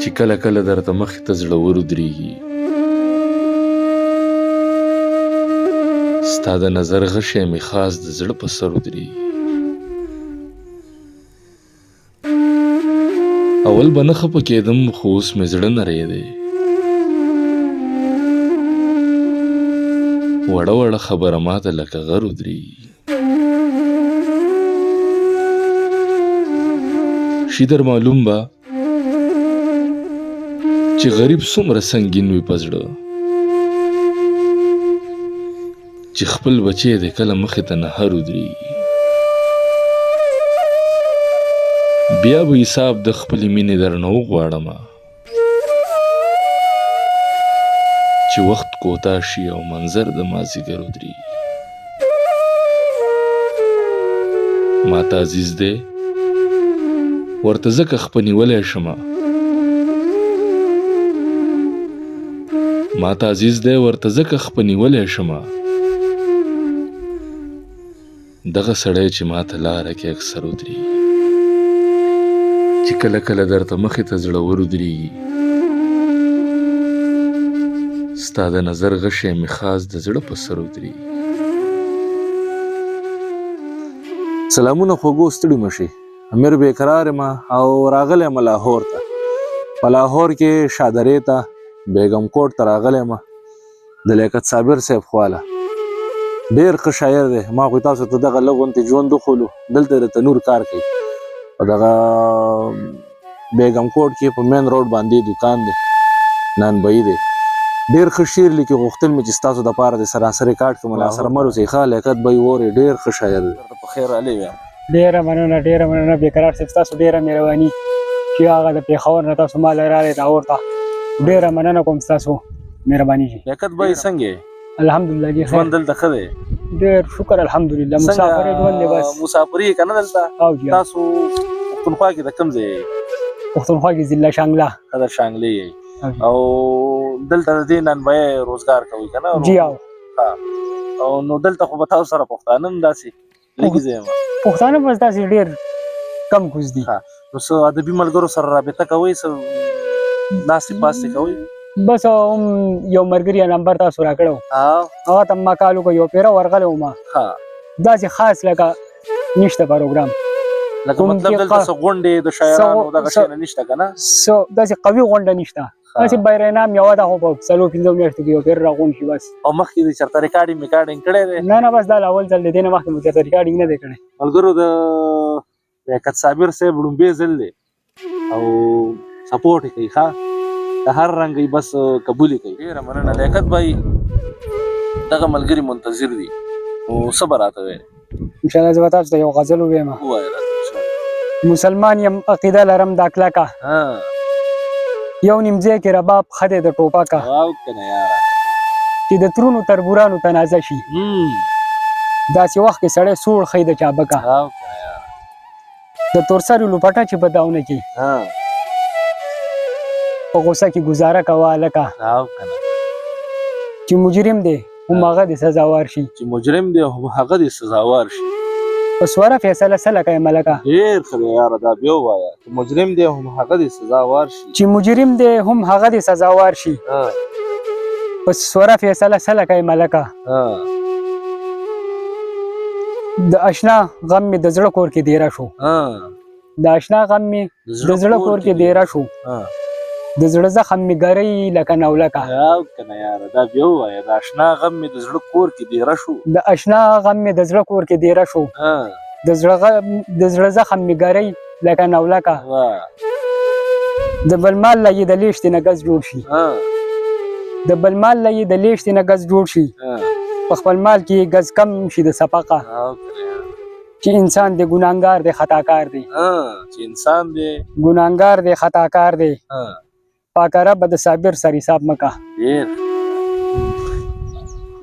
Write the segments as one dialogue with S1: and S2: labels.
S1: چې کله کله درته مخې ته زړه ودرېږي، ستا د نظر غشی مې خاص د زړه په سر ودرېږي. اول به نه خفه کېدم خو اوس مې زړه نری دی. وړه وړه خبره ماته لکه غر ودرېږي. شي در معلوم به چې غریب څومره سنګین وي په زړه، چې خپل بچی دی کله مخې ته نهر ودرېږي. بیا به حساب د خپلې مینې درنه وغواړمه، چې وخت کوتا شي او منظر د مازدیګر ودرېږي. ماته عزیز دی ورته ځکه خپه نیولی شمه، ماته عزیز دی ورته ځکه خپه نیولی شمه. دغه سړی چې ماته لاره کې اکثر ودرېږي، چې کله کله درته مخې ته زړه ودرېږي، ستا د نظر غشی مې خاص د زړه په سر ودرېږي.
S2: سلامونه خوږو، ستړي مشي. امیر بیقرار یم او راغلی یم لاهور ته. په لاهور کې شادرې ته بیګم کوټ ته راغلی یم د لیاقت صابر صاحب خواله. ډېر ښه شاعر دی. ما خو تاسو ته دغه لږ غوندې ژوند وښولو. دلته د تنور کار کوي په دغه بیګم کوټ کې په مین روډ باندې دکان دی، نانبهي دی. ډېر ښه شعر لیکي. غوښتل مې چې ستاسو دپاره د سراسر ریکارډ کړم. لا سره مر اوسئ. ښه لیاقت بهي اورئ، ډېر ښه شاعر دی. په خیر راغلی یم.
S3: ډېره مننه بیقرار صاحب، ستاسو ډېره مهرباني چې هغه د پېښور نه تاسو ما راغلی لاهور ته. ډېره مننه کوم ستاسو مهرباني جي.
S2: لیاقت بهي څنګه یې؟
S3: الحمدلله جي ښه.
S2: ژوند دلته ښه دی؟
S3: ډېر شکر الحمدلله. مسافرۍ ژوند دی بس.
S2: مسافري یې که نه دلته؟
S3: او جي.
S2: تاسو پښتونخوا کې د کوم ځای یې؟
S3: پښتونخوا کې ضلع شانګله.
S2: ښه د شانګلې یې. او دلته د دې نانبهۍ روزګار کوئ که نه؟
S3: جي او
S2: او نو دلته خو به تاسو سره پښتانه هم داسې لږې ځای یم.
S3: پښتانه بس داسې ډېر کم کوز دي.
S2: نو څه ادبي ملګرو سره رابطه کوئ؟ څه ناستې پاستې کوئ؟
S3: بس یو ملګري نمبر تاسو راکړی و، هغه ته ما کال وکړ، یو پیره ورغلی وم. داسې خاص لکه نشته پروګرام.
S2: لکه مطلب دلته څه غونډې د شاعرانو دغه شی نه نشته که نه؟
S3: داسې قوي غونډه نشته. داسې بیرینام یوه ده، خو په 4-5 میاشتو کې یو پیر راغونډ شي بس.
S2: او مخکې دې چېرته ریکارډینګ کړی دی؟
S3: نه بس دا اول ځل دی. دې نه مخکې مو چېرته ریکارډینګ نه دی کړی.
S2: ملګرو د لیاقت صابر صاحب لومبی ځل دی او سپورټ یې کوي. ښه د هر رنګ یې بس قبول یې کوي. ډېره مننه لیاقت بهي. دغه ملګري منتظر دي، نو څه به راته وایې؟
S3: انشاءالله زه به تاسو ته یو غزل ووایم.
S2: ووایه راته انشاءالله.
S3: مسلمان یم عقیده لرم دا کلکه، یو نیم ځای کې رباب ښه دی د ټوپکه،
S2: واو که نه یاره،
S3: چې د ترونو تربورانو تنازه شي، داسې وخت کې سړی سوړ ښیي د چابکه،
S2: واو که نه یاره،
S3: د تورسرو لوپټه چې په داونه کې په غوسه کې ګزاره کوه هلکه،
S2: واو که نه،
S3: چې مجرم دی هم هغه دې سزاوار شي،
S2: چې مجرم دی هم هغه دې سزاوار شي.
S3: په سوره فیصله څه لکه یې ملکه؟
S2: ډېر ښه دی یاره، دا بیا ووایه. چې مجرم دی هم هغه دې سزاوار شي.
S3: چې مجرم دی هم هغه دې سزاوار شي. په سوره فیصله څه لکه یې ملکه؟ د اشنا غم مې د زړه کور کې دیره شو، د اشنا غم مې د زړه کور کې دیره شو، د زړه زخم مې ګرۍ لکه نولکه.
S2: واو که نه یاره، دا بیا ووایه. د اشنا غم مې د زړه کور کې دیره شو،
S3: د اشنا غم مې د زړه کور کې دیره شو، د زړه زخم مې ګرۍ لکه نولکه. د بل مال له یې د لیشتې نه ګز جوړ شي، د بل مال له یې د لیشتې نه ګز جوړ شي، په خپل مال کې ګز کم شي د سپقه. چې انسان دی ګناهګار دی خطاکار دی،
S2: چې انسان دی
S3: ګناهګار دی خطاکار دی، پاکه ربه د صابر سر حساب مکه.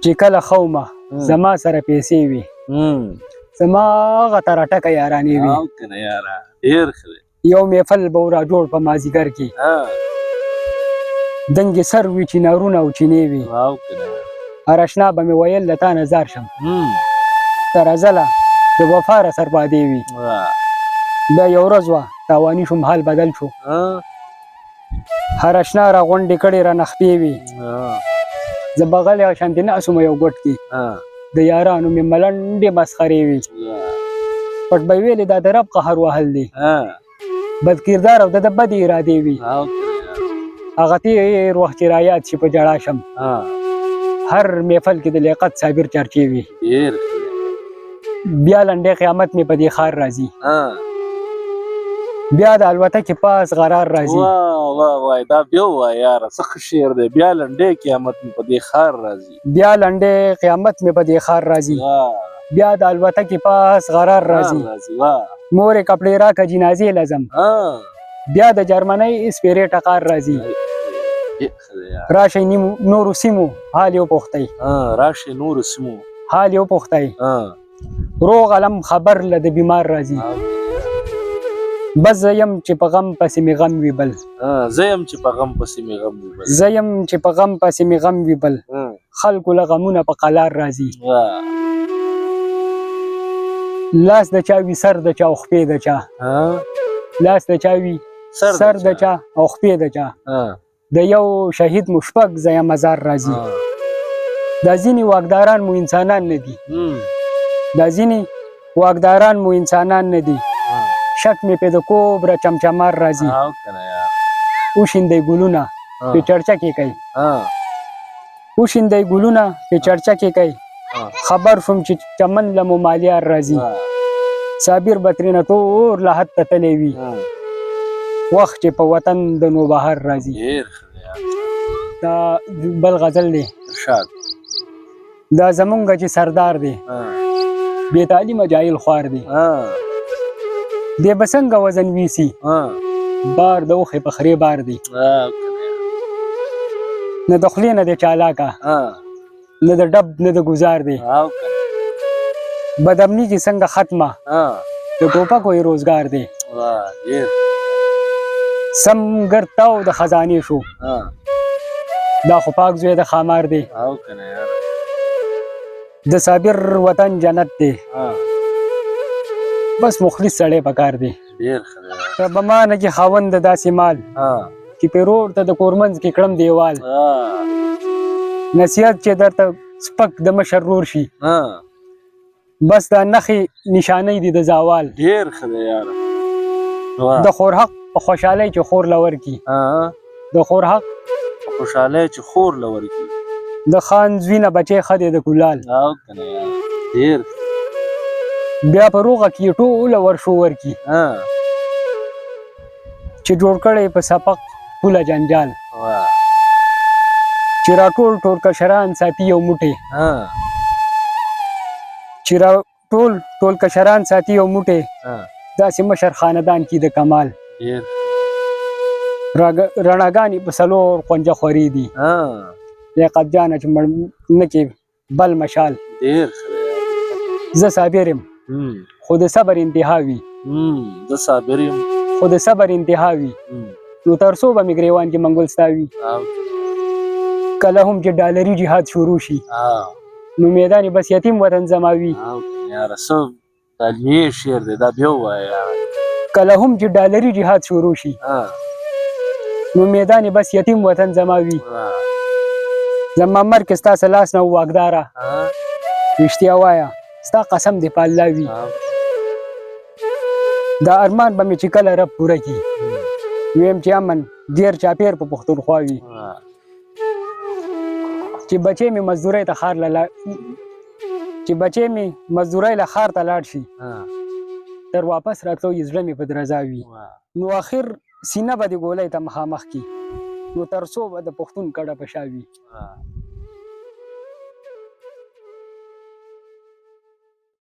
S3: چې کله خومه زما سره پیسې وي، زما هغه تر ټکه یارانې وي، یو محفل به ورا جوړ په مازدیګر کې، دنګې سر وي چنارونه او چینې وي، هر اشنا به مې ویل له تا نه زار شم، تر ازله د وفا را سربادې وي. بیا یو ورځ وه تاواني شوم حال بدل شو، هر اشنا را غونډې کړې را نخپې وي زه بغل شانتي ناسوم یو ګوټ کې د یارانو مې ملنډې مسخرې وي پټ به ویلې دا د رب قهر وهل دی بد کردار او د بدې ارادې وي هغه تېر وخت چې رایاد شي په جړا شم هر محفل کې د لیاقت صابر چرچې وي بیا لنډې قیامت مې په دې ښار راځي بیا د الوتکې پاس غرار راځي
S2: وای دا بیا وای یاره څه ښه شعر دی بیا لنډې قیامت مې په دې ښار راځي
S3: بیا لنډې قیامت مې په دې ښار راځي بیا د الوتکې پاس غرار راځي مورې کپړې راکه جنازې لازم بیا د جرمنۍ سپېرې ټقار راځي راشئ نورو سیمو حال یې وپوښتئ
S2: راشئ نورو سیمو
S3: حال یې وپوښتئ روغ علم خبر له د بیمار راځي بس زه یم چې په غم پسې مې غم وي بل
S2: زه یم چې په غم پسې مې غم وي بل
S3: زه یم چې په غم پسې مې غم وي بل خلکو له غمونه په قلار راځي لاس د چا وي سر د چا او خپې د چا لاس د چا وي سر د چا او خپې د چا د یو شهید مو شپږ ځایه مزار راځي دا ځینې واکداران مو انسانان نه دي دا ځینې واکداران مو انسانان نه دي شک مې په د کوبره چمچمار راځي وشیندئ ګلونه په چرچا کې کوي وشیندئ ګلونه په چرچا کې کوي خبر شوم چې چمن له مو مالیار راځي صابر به ترېنه ټول له حد ته تللی وي وخت چې په وطن د نوبهار راځي دا بل غزل دی دا زمونږ چې سردار دی بې تعلیمه جاهل خوار دی دی به څنګه وزن ویسي بار د اوښې په خرې بار دی نه د خولې نه دی چالاکه نه د ډب نه د ګزار دی بدامني کې څنګه ختمه د ټوپکو یې روزګار دی سم ګرتاو د خزانې شو دا خو پاک زوی د خامار دی د صابر وطن جنت دی بس مخلص سړی پکار دی ته به مانه کې خاوند د داسې مال چې پیرور ته د کورمنځ کې کړم دیوال نصیحت چې درته سپک د مشر رور شي بس دا نښې نشانۍ دي د زوال
S2: ډېر ښه دی یاره
S3: د خور حق په خوشحالۍ چې خور لور کی د خور حق
S2: په خوشحالۍ چې خور لور کی
S3: د خان زوینه بچی ښه دی د کولال
S2: ډېر
S3: بیا په روغه کې ټوله ورشو ورکي چې جوړ کړی په سپق پوله جنجال چې راټول ټول کشران ساتي یو موټی چې راټول ټول کشران ساتي یو موټی داسې مشر خاندان کې د کمال رڼاګانې په څلور قونجه خورې دي لیاقت جانه چې مړ نه کې بل مشال زه صابر یم خو د صبر انتها وي
S2: زه صابر یم
S3: خو د صبر انتها وي نو تر څو به مې ګریوان کې منګول ستا وي کله هم چې ډالري جهاد شروع شي نو میدان بس یتیم وطن زما وي
S2: یاره څه تعلیمي شعر دی دا بیا ووایه
S3: کله هم چې ډالري جهاد شروع شي نو میدان بس یتیم وطن زما وي زما مرګ ستاسو لاس نه واګداره رښتیا وایه ستا قسم دی په الله وي دا ارمان به مې چې کله رب پوره کړي ویم چې امن ډېر چاپېر په پښتونخوا وي چې بچې مې مزدورۍ ته ښار چې بچې مې مزدورۍ له ښار ته لاړ شي تر واپس راتلو یې زړه مې په درزا وي نو اخر سینه به د ګولۍ ته مخامخ کړي نو تر څو به د پښتون کډه په شا وي